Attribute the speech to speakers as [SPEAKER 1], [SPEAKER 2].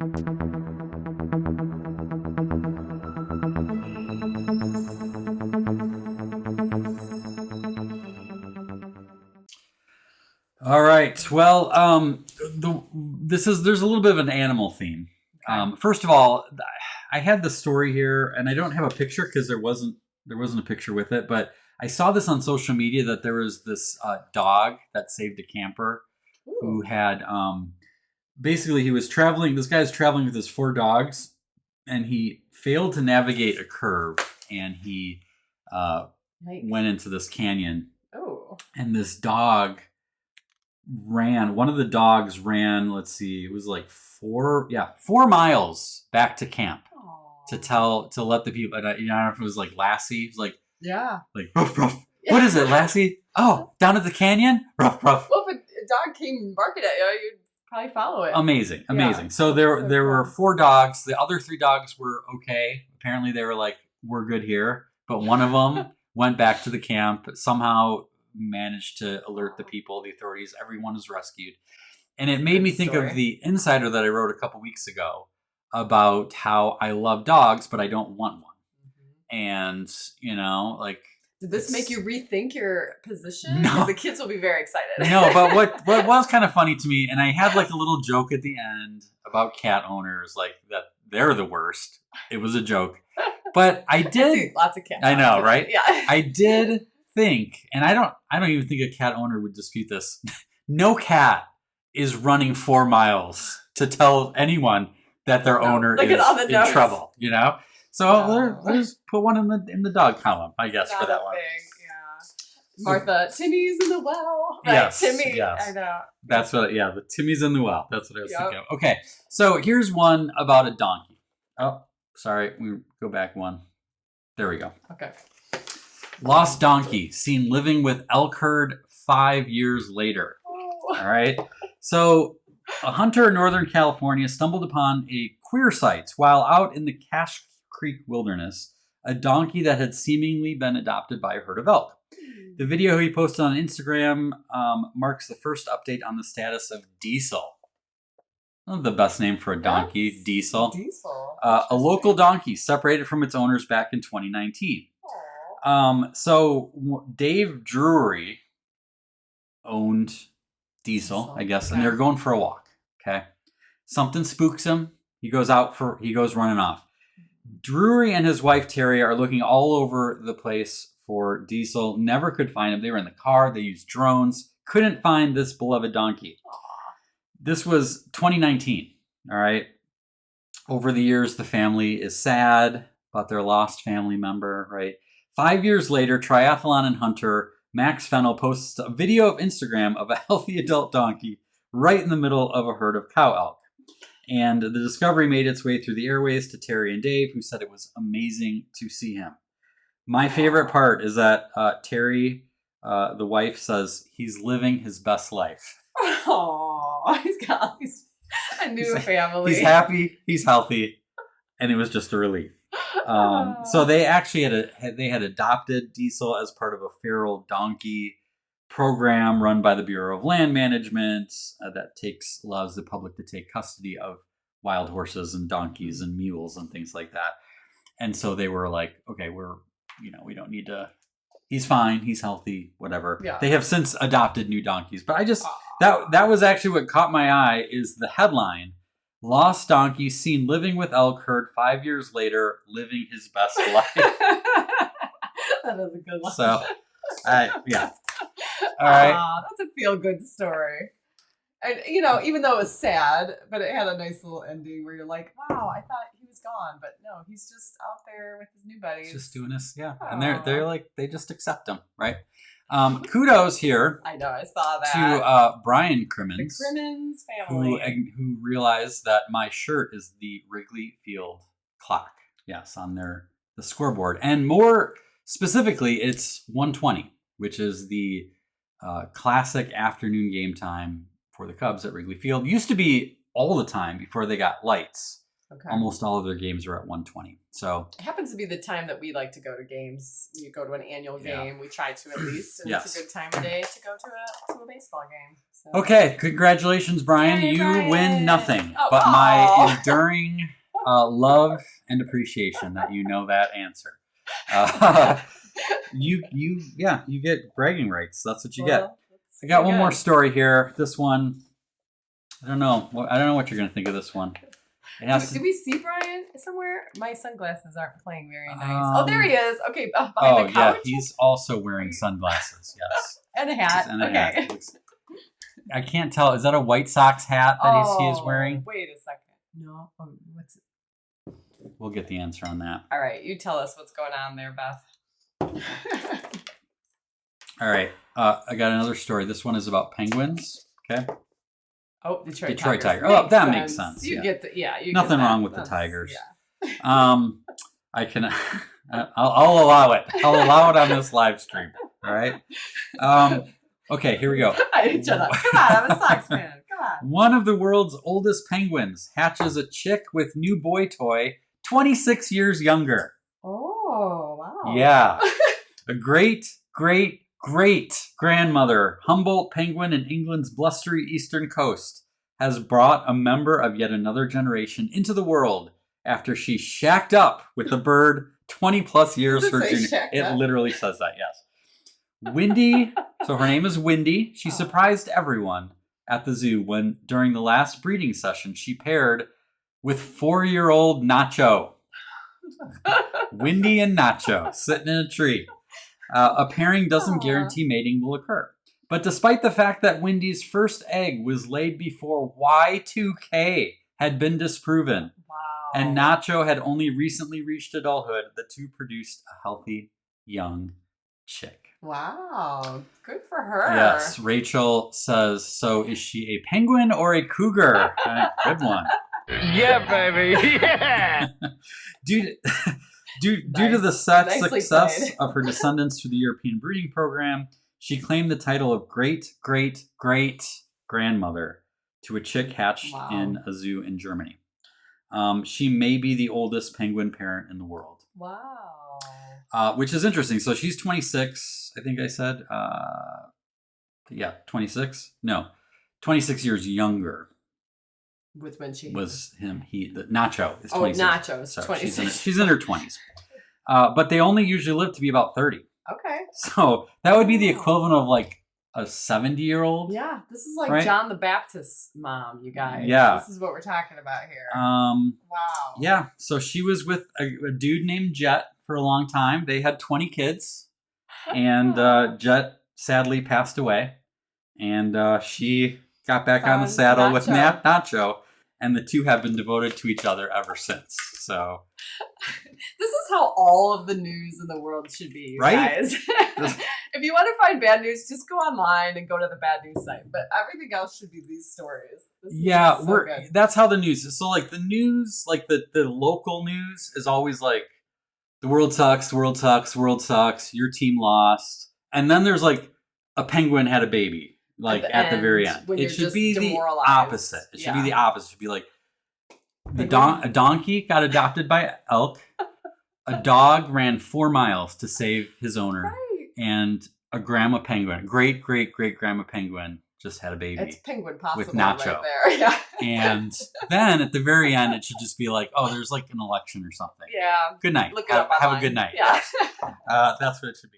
[SPEAKER 1] All right. Well, there's a little bit of an animal theme.
[SPEAKER 2] Okay.
[SPEAKER 1] First of all, I had the story here, and I don't have a picture because there wasn't a picture with it. But I saw this on social media that there was this dog that saved a camper who
[SPEAKER 2] Ooh.
[SPEAKER 1] had basically he was traveling. This guy's traveling with his 4 dogs, and he failed to navigate a curve, and he
[SPEAKER 2] Yikes.
[SPEAKER 1] went into this canyon.
[SPEAKER 2] Oh.
[SPEAKER 1] And this dog ran. One of the dogs ran. Let's see. It was like 4 miles back to camp to let the people. I don't know if it was like Lassie. It was like ruff ruff. What is it, Lassie? Oh, down at the canyon. Ruff ruff.
[SPEAKER 2] Well, if a dog came barking at you, you'd probably follow it.
[SPEAKER 1] Amazing.
[SPEAKER 2] Yeah.
[SPEAKER 1] So there were 4 dogs. The other 3 dogs were okay. Apparently they were like, we're good here. But one of them went back to the camp. Somehow managed to alert the people, the authorities. Everyone was rescued. And it made me think of the Insider that I wrote a couple weeks ago about how I love dogs, but I don't want one. Mm-hmm. And, like...
[SPEAKER 2] Did this make you rethink your position?
[SPEAKER 1] No.
[SPEAKER 2] Because the kids will be very excited.
[SPEAKER 1] No, but what was kind of funny to me, and I had like a little joke at the end about cat owners, like that they're the worst. It was a joke. But I did...
[SPEAKER 2] I see lots of cats.
[SPEAKER 1] I know, right?
[SPEAKER 2] Yeah.
[SPEAKER 1] I did think, and I don't even think a cat owner would dispute this. No cat is running 4 miles to tell anyone that their owner is in trouble, So let's put one in the dog column, I guess, for that one.
[SPEAKER 2] Martha, Timmy's in the well. Right?
[SPEAKER 1] Yes,
[SPEAKER 2] Timmy.
[SPEAKER 1] yes.
[SPEAKER 2] I know.
[SPEAKER 1] That's what. Yeah, the Timmy's in the well. That's what I was thinking of. Okay, so here's one about a donkey. Oh, sorry, we go back one. There we go.
[SPEAKER 2] Okay.
[SPEAKER 1] Lost donkey seen living with elk herd 5 years later.
[SPEAKER 2] Oh.
[SPEAKER 1] All right. So a hunter in Northern California stumbled upon a queer site while out in the Cache Creek wilderness, a donkey that had seemingly been adopted by a herd of elk. The video he posted on Instagram marks the first update on the status of Diesel. Not the best name for a donkey,
[SPEAKER 2] That's
[SPEAKER 1] Diesel.
[SPEAKER 2] Diesel.
[SPEAKER 1] A local donkey separated from its owners back in 2019. So Dave Drury owned Diesel, I guess, and they're going for a walk. Okay, something spooks him. He goes running off. Drury and his wife Terry are looking all over the place for Diesel. Never could find him. They were in the car. They used drones. Couldn't find this beloved donkey. This was 2019. All right. Over the years, the family is sad about their lost family member. Right. 5 years later, triathlon and hunter Max Fennell posts a video of Instagram of a healthy adult donkey right in the middle of a herd of cow elk. And the discovery made its way through the airways to Terry and Dave, who said it was amazing to see him. My favorite part is that Terry, the wife, says he's living his best life.
[SPEAKER 2] Oh, he's got a new family.
[SPEAKER 1] He's happy, he's healthy, and it was just a relief. So they actually had adopted Diesel as part of a feral donkey program run by the Bureau of Land Management that allows the public to take custody of wild horses and donkeys and mules and things like that. And so they were like, okay, we don't need to. He's fine. He's healthy. Whatever. Yeah. They have since adopted new donkeys, but I just that was actually what caught my eye is the headline. Lost donkey seen living with elk herd 5 years later, living his best life.
[SPEAKER 2] That is a good one.
[SPEAKER 1] So, yeah. All right.
[SPEAKER 2] That's a feel-good story. And, even though it was sad, but it had a nice little ending where you're like, wow, I thought he was gone. But no, he's just out there with his new buddies.
[SPEAKER 1] Just doing this, yeah. Aww. And they're like, they just accept him, right? Kudos here.
[SPEAKER 2] I know, I saw that.
[SPEAKER 1] To Brian Crimmins.
[SPEAKER 2] The Crimmins family.
[SPEAKER 1] Who realized that my shirt is the Wrigley Field clock. Yes, on the scoreboard. And more specifically, it's 1:20, which is the classic afternoon game time for the Cubs at Wrigley Field. Used to be all the time before they got lights. Okay. Almost all of their games are at 1:20. So
[SPEAKER 2] it happens to be the time that we like to go to games. You go to an annual game. We try to at least. And It's a good time of day to go to a baseball game. So.
[SPEAKER 1] Okay, congratulations, Brian.
[SPEAKER 2] Yay,
[SPEAKER 1] you
[SPEAKER 2] Brian.
[SPEAKER 1] win nothing
[SPEAKER 2] Oh,
[SPEAKER 1] but
[SPEAKER 2] aw.
[SPEAKER 1] my enduring love and appreciation that you know that answer. You get bragging rights. That's what you get. I got one more story here. This one, I don't know. I don't know what you're going to think of this one.
[SPEAKER 2] Do we see Brian somewhere? My sunglasses aren't playing very nice. There he is. Okay, behind the couch.
[SPEAKER 1] Yeah, he's also wearing sunglasses. Yes,
[SPEAKER 2] and a hat.
[SPEAKER 1] And a
[SPEAKER 2] okay.
[SPEAKER 1] hat. I can't tell. Is that a White Sox hat that he is wearing?
[SPEAKER 2] Wait a second. No. What's it?
[SPEAKER 1] We'll get the answer on that.
[SPEAKER 2] All right, you tell us what's going on there, Beth.
[SPEAKER 1] All right, I got another story. This one is about penguins. Okay.
[SPEAKER 2] Oh, Detroit
[SPEAKER 1] Tiger. Oh, that makes sense.
[SPEAKER 2] You get
[SPEAKER 1] nothing wrong with the Tigers. Yeah. I can. I'll allow it. I'll allow it on this live stream. All right. Okay, here we go.
[SPEAKER 2] Shut up. Come on, I'm a Sox fan. Come on.
[SPEAKER 1] One of the world's oldest penguins hatches a chick with new boy toy, 26 years younger.
[SPEAKER 2] Oh, wow.
[SPEAKER 1] Yeah. A great grandmother, Humboldt penguin in England's blustery eastern coast, has brought a member of yet another generation into the world after she shacked up with the bird 20 plus years her junior. It literally says that, yes. Windy, so her name is Windy. She surprised everyone at the zoo when, during the last breeding session, she paired with 4-year-old Nacho. Windy and Nacho sitting in a tree. A pairing doesn't guarantee mating will occur. But despite the fact that Windy's first egg was laid before Y2K had been disproven, and Nacho had only recently reached adulthood, the two produced a healthy young chick.
[SPEAKER 2] Wow, good for her.
[SPEAKER 1] Yes, Rachel says, so is she a penguin or a cougar? Good one.
[SPEAKER 3] Yeah, baby, yeah!
[SPEAKER 1] Due to the success of her descendants through the European breeding program, she claimed the title of great-great-great-grandmother to a chick hatched in a zoo in Germany. She may be the oldest penguin parent in the world.
[SPEAKER 2] Wow.
[SPEAKER 1] Which is interesting. So she's 26, I think I said. 26? No, 26 years younger.
[SPEAKER 2] With when she
[SPEAKER 1] was him. Nacho is 26.
[SPEAKER 2] Oh, Nacho is 26.
[SPEAKER 1] She's in her 20s. But they only usually live to be about 30.
[SPEAKER 2] Okay.
[SPEAKER 1] So that would be the equivalent of like a 70-year-old.
[SPEAKER 2] Yeah, this is like John the Baptist's mom, you guys.
[SPEAKER 1] Yeah.
[SPEAKER 2] This is what we're talking about here.
[SPEAKER 1] Wow.
[SPEAKER 2] Yeah,
[SPEAKER 1] so she was with a dude named Jet for a long time. They had 20 kids. And Jet sadly passed away. And she got back on the saddle with Nacho. And the two have been devoted to each other ever since. So
[SPEAKER 2] this is how all of the news in the world should be, guys. If you want to find bad news, just go online and go to the bad news site. But everything else should be these stories.
[SPEAKER 1] That's how the news is. So like the news, like the local news is always like the world sucks, the world sucks, the world sucks, your team lost. And then there's like a penguin had a baby. Like at the very end, it should be the opposite. It should be the opposite. It should be like a donkey got adopted by elk. A dog ran 4 miles to save his owner, and a grandma penguin, great grandma penguin, just had a baby.
[SPEAKER 2] It's penguin possible
[SPEAKER 1] with Nacho.
[SPEAKER 2] Right there. Yeah.
[SPEAKER 1] And then at the very end, it should just be like, oh, there's like an election or something.
[SPEAKER 2] Yeah.
[SPEAKER 1] Good night.
[SPEAKER 2] Look it up online.
[SPEAKER 1] Have a good night.
[SPEAKER 2] Yeah.
[SPEAKER 1] That's what it should be.